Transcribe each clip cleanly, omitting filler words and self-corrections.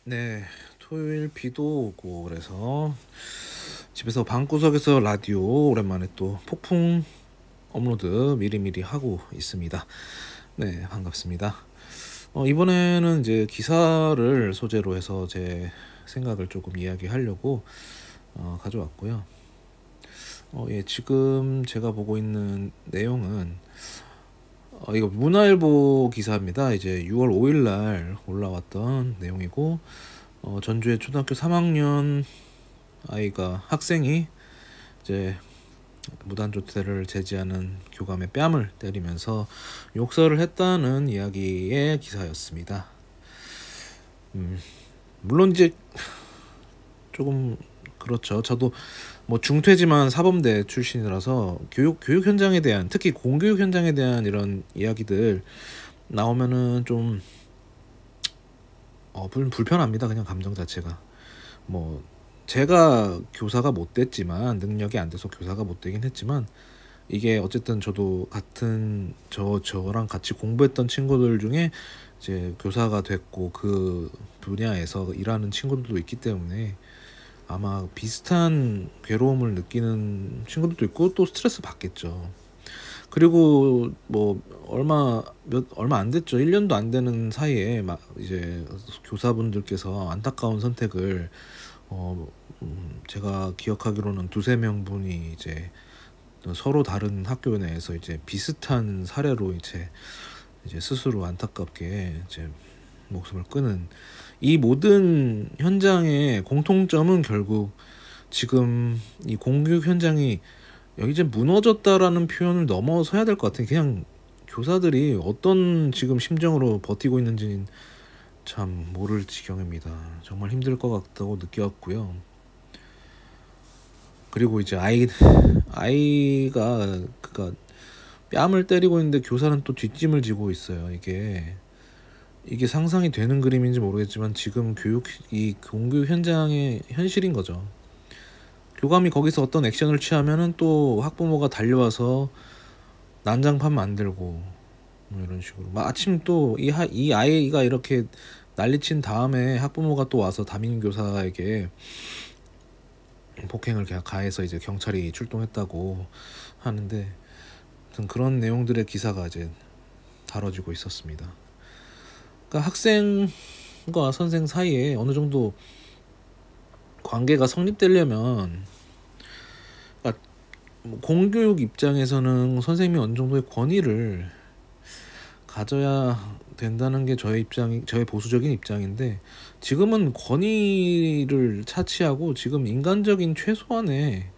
네, 토요일 비도 오고 그래서 집에서 방구석에서 라디오 오랜만에 또 폭풍 업로드 미리미리 하고 있습니다. 네, 반갑습니다. 이번에는 이제 기사를 소재로 해서 제 생각을 조금 이야기하려고 가져왔고요. 예, 지금 제가 보고 있는 내용은 이거 문화일보 기사입니다. 이제 6월 5일 날 올라왔던 내용이고, 전주의 초등학교 3학년 학생이 이제 무단조퇴를 제지하는 교감의 뺨을 때리면서 욕설을 했다는 이야기의 기사였습니다. 물론 이제 조금 그렇죠. 저도 뭐 중퇴지만 사범대 출신이라서 교육 현장에 대한, 특히 공교육 현장에 대한 이런 이야기들 나오면은 좀 불편합니다. 그냥 감정 자체가. 뭐 제가 교사가 못 됐지만, 능력이 안 돼서 교사가 못 되긴 했지만, 이게 어쨌든 저도 같은 저랑 같이 공부했던 친구들 중에 이제 교사가 됐고 그 분야에서 일하는 친구들도 있기 때문에 아마 비슷한 괴로움을 느끼는 친구들도 있고 또 스트레스 받겠죠. 그리고 뭐 얼마 안 됐죠. 1년도 안 되는 사이에 막 이제 교사분들께서 안타까운 선택을 제가 기억하기로는 두세 명분이 이제 서로 다른 학교 내에서 이제 비슷한 사례로 이제 스스로 안타깝게 이제 목숨을 끊은, 이 모든 현장의 공통점은 결국 지금 이 공교육 현장이 여기 이제 무너졌다라는 표현을 넘어서야 될 것 같아요. 그냥 교사들이 어떤 지금 심정으로 버티고 있는지는 참 모를 지경입니다. 정말 힘들 것 같다고 느꼈고요. 그리고 이제 아이가 그니까 뺨을 때리고 있는데 교사는 또 뒷짐을 지고 있어요. 이게 상상이 되는 그림인지 모르겠지만 지금 이 공교육 현장의 현실인 거죠. 교감이 거기서 어떤 액션을 취하면은 또 학부모가 달려와서 난장판 만들고 뭐 이런 식으로 마침 또 이 아이가 이렇게 난리친 다음에 학부모가 또 와서 담임 교사에게 폭행을 가해서 이제 경찰이 출동했다고 하는데, 아무튼 그런 내용들의 기사가 이제 다뤄지고 있었습니다. 그러니까 학생과 선생 사이에 어느 정도 관계가 성립되려면, 그러니까 공교육 입장에서는 선생님이 어느 정도의 권위를 가져야 된다는 게 저의 보수적인 입장인데, 지금은 권위를 차치하고 지금 인간적인 최소한의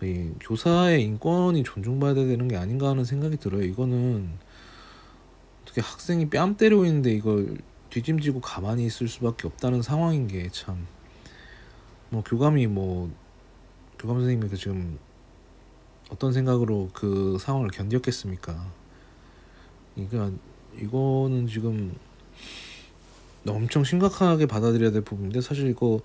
이 교사의 인권이 존중받아야 되는 게 아닌가 하는 생각이 들어요. 이거는 어떻게 학생이 뺨 때리고 있는데 이걸 뒤짐지고 가만히 있을 수밖에 없다는 상황인 게 참, 교감 선생님이 지금 어떤 생각으로 그 상황을 견뎠겠습니까? 이거는 지금 엄청 심각하게 받아들여야 될 부분인데, 사실 이거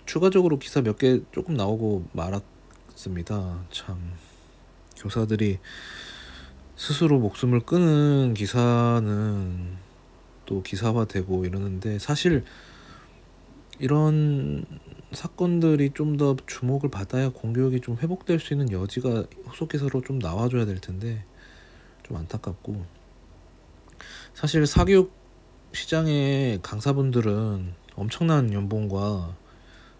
추가적으로 기사 몇 개 조금 나오고 말았습니다. 참, 교사들이 스스로 목숨을 끊은 기사는 또 기사화되고 이러는데, 사실 이런 사건들이 좀 더 주목을 받아야 공교육이 좀 회복될 수 있는 여지가 후속 기사로 좀 나와줘야 될 텐데 좀 안타깝고, 사실 사교육 시장의 강사분들은 엄청난 연봉과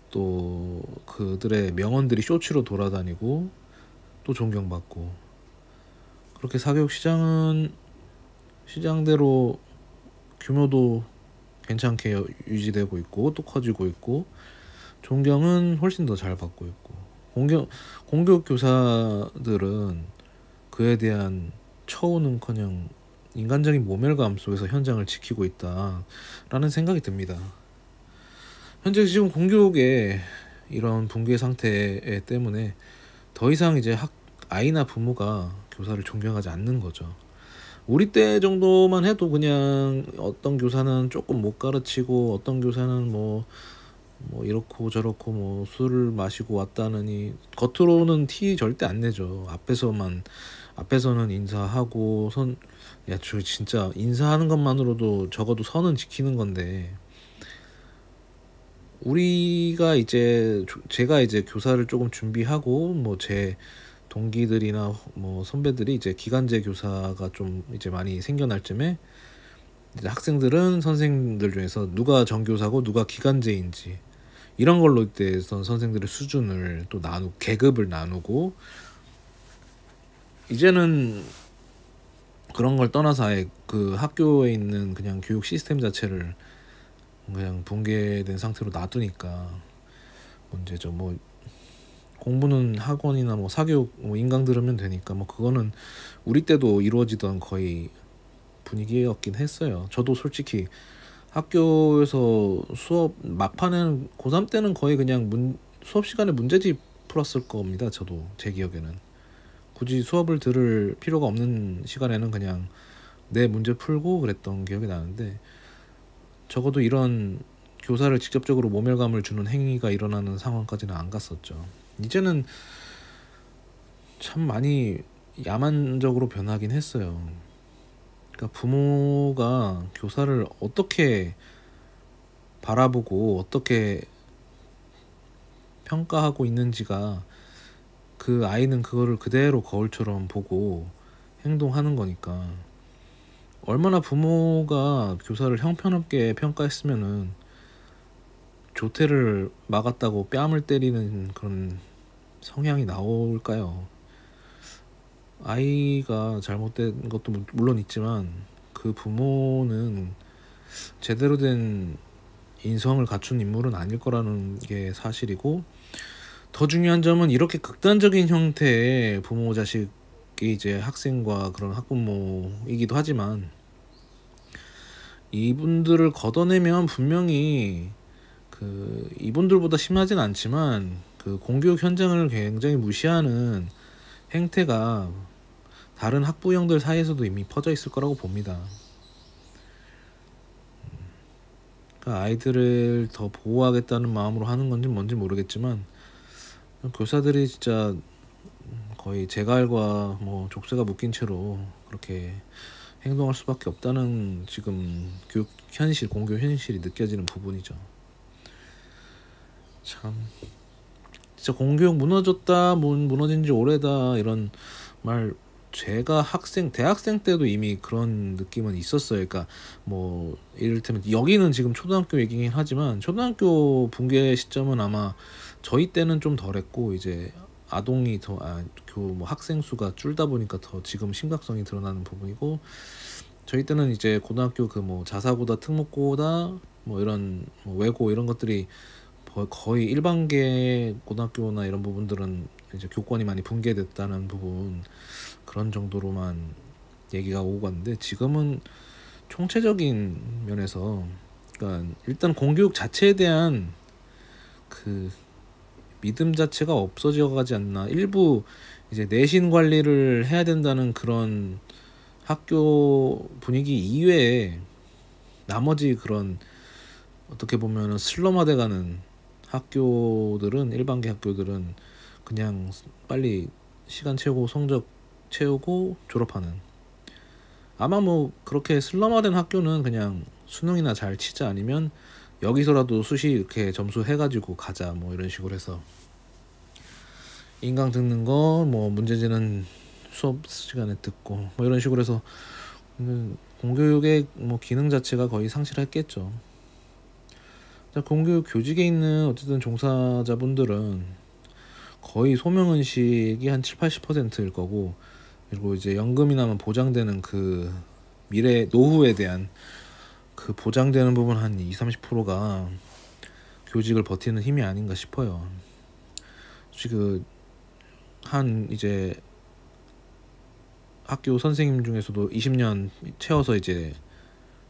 또 그들의 명언들이 쇼츠로 돌아다니고 또 존경받고, 그렇게 사교육 시장은 시장대로 규모도 괜찮게 유지되고 있고 또 커지고 있고, 존경은 훨씬 더 잘 받고 있고, 공교육 교사들은 그에 대한 처우는커녕 인간적인 모멸감 속에서 현장을 지키고 있다라는 생각이 듭니다. 현재 지금 공교육의 이런 붕괴 상태 때문에 더 이상 이제 아이나 부모가 교사를 존경하지 않는 거죠. 우리 때 정도만 해도 그냥 어떤 교사는 조금 못 가르치고 어떤 교사는 뭐 이렇고 저렇고 뭐 술을 마시고 왔다느니 겉으로는 티 절대 안 내죠. 앞에서는 인사하고 야, 저 진짜 인사하는 것만으로도 적어도 선은 지키는 건데, 우리가 이제 제가 이제 교사를 조금 준비하고 뭐 제 동기들이나 뭐 선배들이 이제 기간제 교사가 좀 이제 많이 생겨날 쯤에 이제 학생들은 선생님들 중에서 누가 정교사고 누가 기간제인지 이런 걸로 대해서 선생들의 수준을 또 계급을 나누고, 이제는 그런 걸 떠나서 아예 그 학교에 있는 그냥 교육 시스템 자체를 그냥 붕괴된 상태로 놔두니까 문제죠. 뭐 공부는 학원이나 뭐 사교육 뭐 인강 들으면 되니까 뭐 그거는 우리 때도 이루어지던 거의 분위기였긴 했어요. 저도 솔직히 학교에서 수업 막판에는 고3 때는 거의 그냥 수업 시간에 문제집 풀었을 겁니다. 저도 제 기억에는 굳이 수업을 들을 필요가 없는 시간에는 그냥 내 문제 풀고 그랬던 기억이 나는데, 적어도 이런 교사를 직접적으로 모멸감을 주는 행위가 일어나는 상황까지는 안 갔었죠. 이제는 참 많이 야만적으로 변하긴 했어요. 그러니까 부모가 교사를 어떻게 바라보고 어떻게 평가하고 있는지가, 그 아이는 그거를 그대로 거울처럼 보고 행동하는 거니까, 얼마나 부모가 교사를 형편없게 평가했으면은 조퇴를 막았다고 뺨을 때리는 그런 성향이 나올까요? 아이가 잘못된 것도 물론 있지만 그 부모는 제대로 된 인성을 갖춘 인물은 아닐 거라는 게 사실이고, 더 중요한 점은 이렇게 극단적인 형태의 부모 자식이 이제 학생과 그런 학부모이기도 하지만, 이분들을 걷어내면 분명히 그 이분들보다 심하진 않지만 그 공교육 현장을 굉장히 무시하는 행태가 다른 학부형들 사이에서도 이미 퍼져 있을 거라고 봅니다. 그러니까 아이들을 더 보호하겠다는 마음으로 하는 건지 뭔지 모르겠지만, 교사들이 진짜 거의 제갈과 뭐 족쇄가 묶인 채로 그렇게 행동할 수밖에 없다는 지금 교육 현실, 공교육 현실이 느껴지는 부분이죠. 참 진짜 공교육 무너졌다, 무너진 지 오래다 이런 말, 제가 대학생 때도 이미 그런 느낌은 있었어요. 그러니까 뭐 이를테면 여기는 지금 초등학교 얘기긴 하지만 초등학교 붕괴 시점은 아마 저희 때는 좀 덜했고, 이제 아동이 뭐 학생 수가 줄다 보니까 더 지금 심각성이 드러나는 부분이고, 저희 때는 이제 고등학교 그 뭐 자사고다 특목고다 뭐 이런 뭐 외고 이런 것들이 거의 일반계 고등학교나 이런 부분들은 이제 교권이 많이 붕괴됐다는 부분, 그런 정도로만 얘기가 오고 갔는데, 지금은 총체적인 면에서, 그러니까 일단 공교육 자체에 대한 그 믿음 자체가 없어져 가지 않나. 일부 이제 내신 관리를 해야 된다는 그런 학교 분위기 이외에 나머지 그런 어떻게 보면은 슬럼화돼가는 학교들은, 일반계 학교들은 그냥 빨리 시간 채우고 성적 채우고 졸업하는, 아마 뭐 그렇게 슬럼화된 학교는 그냥 수능이나 잘 치자, 아니면 여기서라도 수시 이렇게 점수 해가지고 가자 뭐 이런 식으로 해서 인강 듣는 거 뭐 문제지는 수업 시간에 듣고 뭐 이런 식으로 해서 공교육의 뭐 기능 자체가 거의 상실했겠죠. 공교육 교직에 있는 어쨌든 종사자분들은 거의 소명의식이 한 7-80%일 거고, 그리고 이제 연금이나 보장되는 그 미래 노후에 대한 그 보장되는 부분 한 20-30%가 교직을 버티는 힘이 아닌가 싶어요. 지금 한 이제 학교 선생님 중에서도 20년 채워서 이제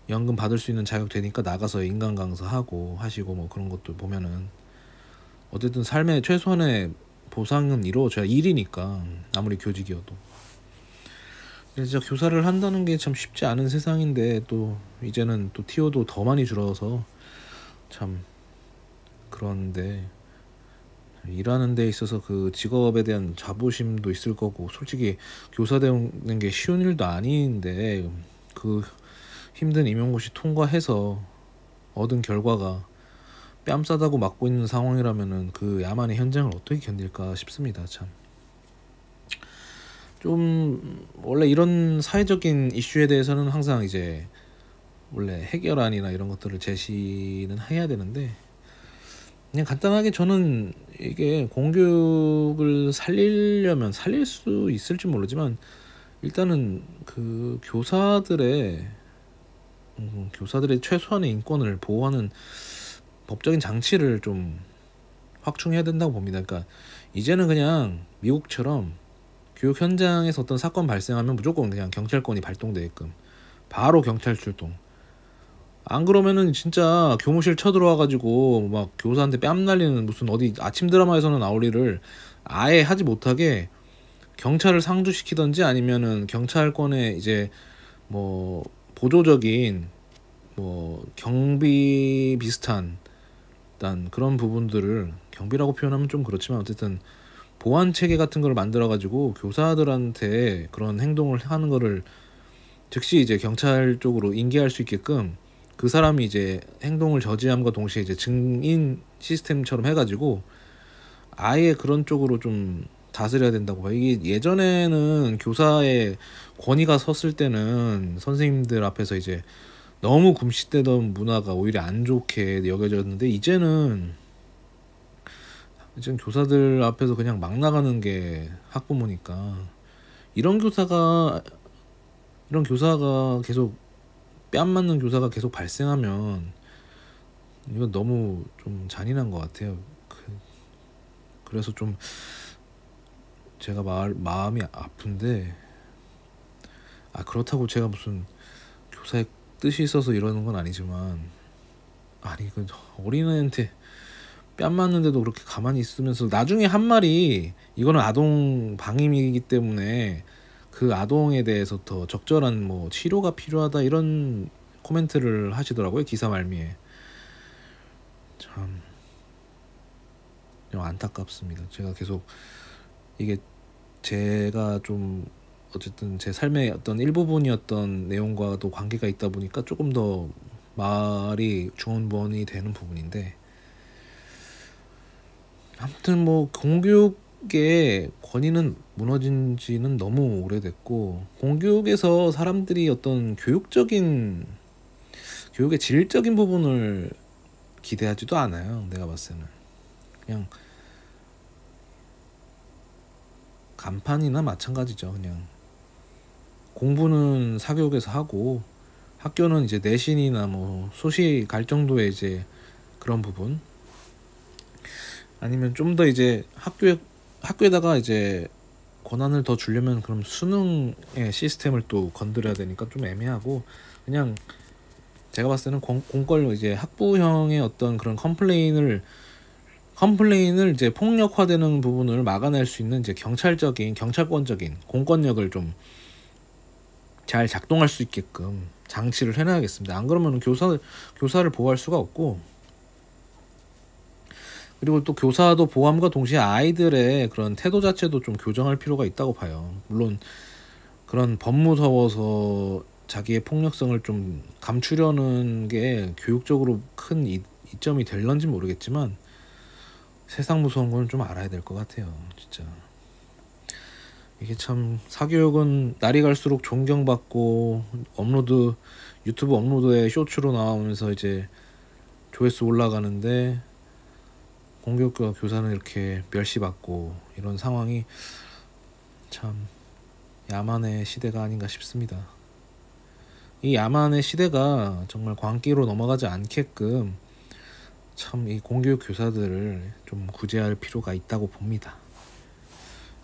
연금 받을 수 있는 자격 되니까 나가서 인강 강사하고 하시고 뭐 그런 것도 보면은 어쨌든 삶의 최소한의 보상은 이루어져야 일이니까, 아무리 교직이어도. 그래서 교사를 한다는 게 참 쉽지 않은 세상인데, 또 이제는 또 티오도 더 많이 줄어서 참 그런데, 일하는 데 있어서 그 직업에 대한 자부심도 있을 거고, 솔직히 교사 되는 게 쉬운 일도 아닌데 그 힘든 임용고시 통과해서 얻은 결과가 뺨 싸다고 맞고 있는 상황이라면은 그 야만의 현장을 어떻게 견딜까 싶습니다. 참. 좀 원래 이런 사회적인 이슈에 대해서는 항상 이제 원래 해결안이나 이런 것들을 제시는 해야 되는데, 그냥 간단하게 저는 이게 공교육을 살리려면 살릴 수 있을지 모르지만 일단은 그 교사들의 최소한의 인권을 보호하는 법적인 장치를 좀 확충해야 된다고 봅니다. 그러니까 이제는 그냥 미국처럼 교육 현장에서 어떤 사건 발생하면 무조건 그냥 경찰권이 발동되게끔 바로 경찰 출동. 안 그러면은 진짜 교무실 쳐들어와가지고 막 교사한테 뺨 날리는 무슨 어디 아침 드라마에서는 나올 일을 아예 하지 못하게 경찰을 상주시키던지, 아니면은 경찰권의 이제 뭐 보조적인 뭐 경비 비슷한 일단 그런 부분들을, 경비라고 표현하면 좀 그렇지만 어쨌든 보안 체계 같은 걸 만들어 가지고 교사들한테 그런 행동을 하는 거를 즉시 이제 경찰 쪽으로 인계할 수 있게끔 그 사람이 이제 행동을 저지함과 동시에 이제 증인 시스템처럼 해가지고 아예 그런 쪽으로 좀 다스려야 된다고 봐요. 이게 예전에는 교사의 권위가 섰을 때는 선생님들 앞에서 이제 너무 굼찟대던 문화가 오히려 안 좋게 여겨졌는데, 이제는 교사들 앞에서 그냥 막 나가는 게 학부모니까 이런 교사가 이런 교사가 계속 뺨 맞는 교사가 계속 발생하면 이건 너무 좀 잔인한 것 같아요. 그래서 좀 제가 마음이 아픈데, 그렇다고 제가 무슨 교사의 뜻이 있어서 이러는 건 아니지만, 아니 그 어린애한테 뺨 맞는데도 그렇게 가만히 있으면서 나중에 한 말이, 이거는 아동 방임이기 때문에 그 아동에 대해서 더 적절한 뭐 치료가 필요하다 이런 코멘트를 하시더라고요, 기사 말미에. 참 안타깝습니다. 제가 계속 이게 제가 좀 어쨌든 제 삶의 어떤 일부분이었던 내용과도 관계가 있다 보니까 조금 더 말이 중언부언이 되는 부분인데, 아무튼 뭐 공교육의 권위는 무너진 지는 너무 오래됐고, 공교육에서 사람들이 어떤 교육의 질적인 부분을 기대하지도 않아요. 내가 봤을 때는 그냥 간판이나 마찬가지죠. 그냥 공부는 사교육에서 하고 학교는 이제 내신이나 뭐 수시 갈 정도의 이제 그런 부분, 아니면 좀 더 이제 학교에다가 이제 권한을 더 주려면 그럼 수능의 시스템을 또 건드려야 되니까 좀 애매하고, 그냥 제가 봤을 때는 공권력, 이제 학부형의 어떤 그런 컴플레인을 이제 폭력화되는 부분을 막아낼 수 있는 이제 경찰권적인 공권력을 좀 잘 작동할 수 있게끔 장치를 해놔야겠습니다. 안 그러면 교사를 보호할 수가 없고, 그리고 또 교사도 보호함과 동시에 아이들의 그런 태도 자체도 좀 교정할 필요가 있다고 봐요. 물론 그런 법무서워서 자기의 폭력성을 좀 감추려는 게 교육적으로 큰 이점이 될런지 모르겠지만 세상 무서운 건 좀 알아야 될 것 같아요. 진짜 이게 참, 사교육은 날이 갈수록 존경받고 유튜브 업로드에 쇼츠로 나오면서 이제 조회수 올라가는데, 공교육과 교사는 이렇게 멸시받고, 이런 상황이 참 야만의 시대가 아닌가 싶습니다. 이 야만의 시대가 정말 광기로 넘어가지 않게끔 참 이 공교육 교사들을 좀 구제할 필요가 있다고 봅니다.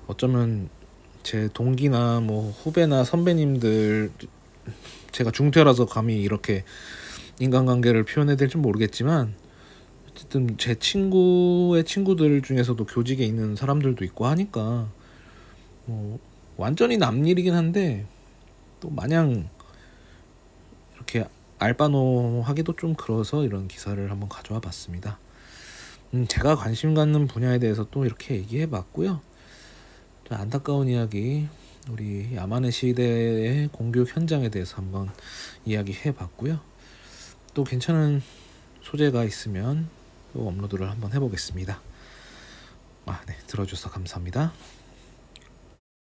어쩌면 제 동기나 뭐 후배나 선배님들, 제가 중퇴라서 감히 이렇게 인간관계를 표현해야 될지 모르겠지만 어쨌든 제 친구의 친구들 중에서도 교직에 있는 사람들도 있고 하니까 뭐 완전히 남 일이긴 한데, 또 마냥 이렇게 알바노 하기도 좀 그래서 이런 기사를 한번 가져와 봤습니다. 제가 관심 갖는 분야에 대해서 또 이렇게 얘기해 봤고요. 좀 안타까운 이야기, 우리 야만의 시대의 공교육 현장에 대해서 한번 이야기해 봤고요. 또 괜찮은 소재가 있으면 또 업로드를 한번 해보겠습니다. 네, 들어줘서 감사합니다.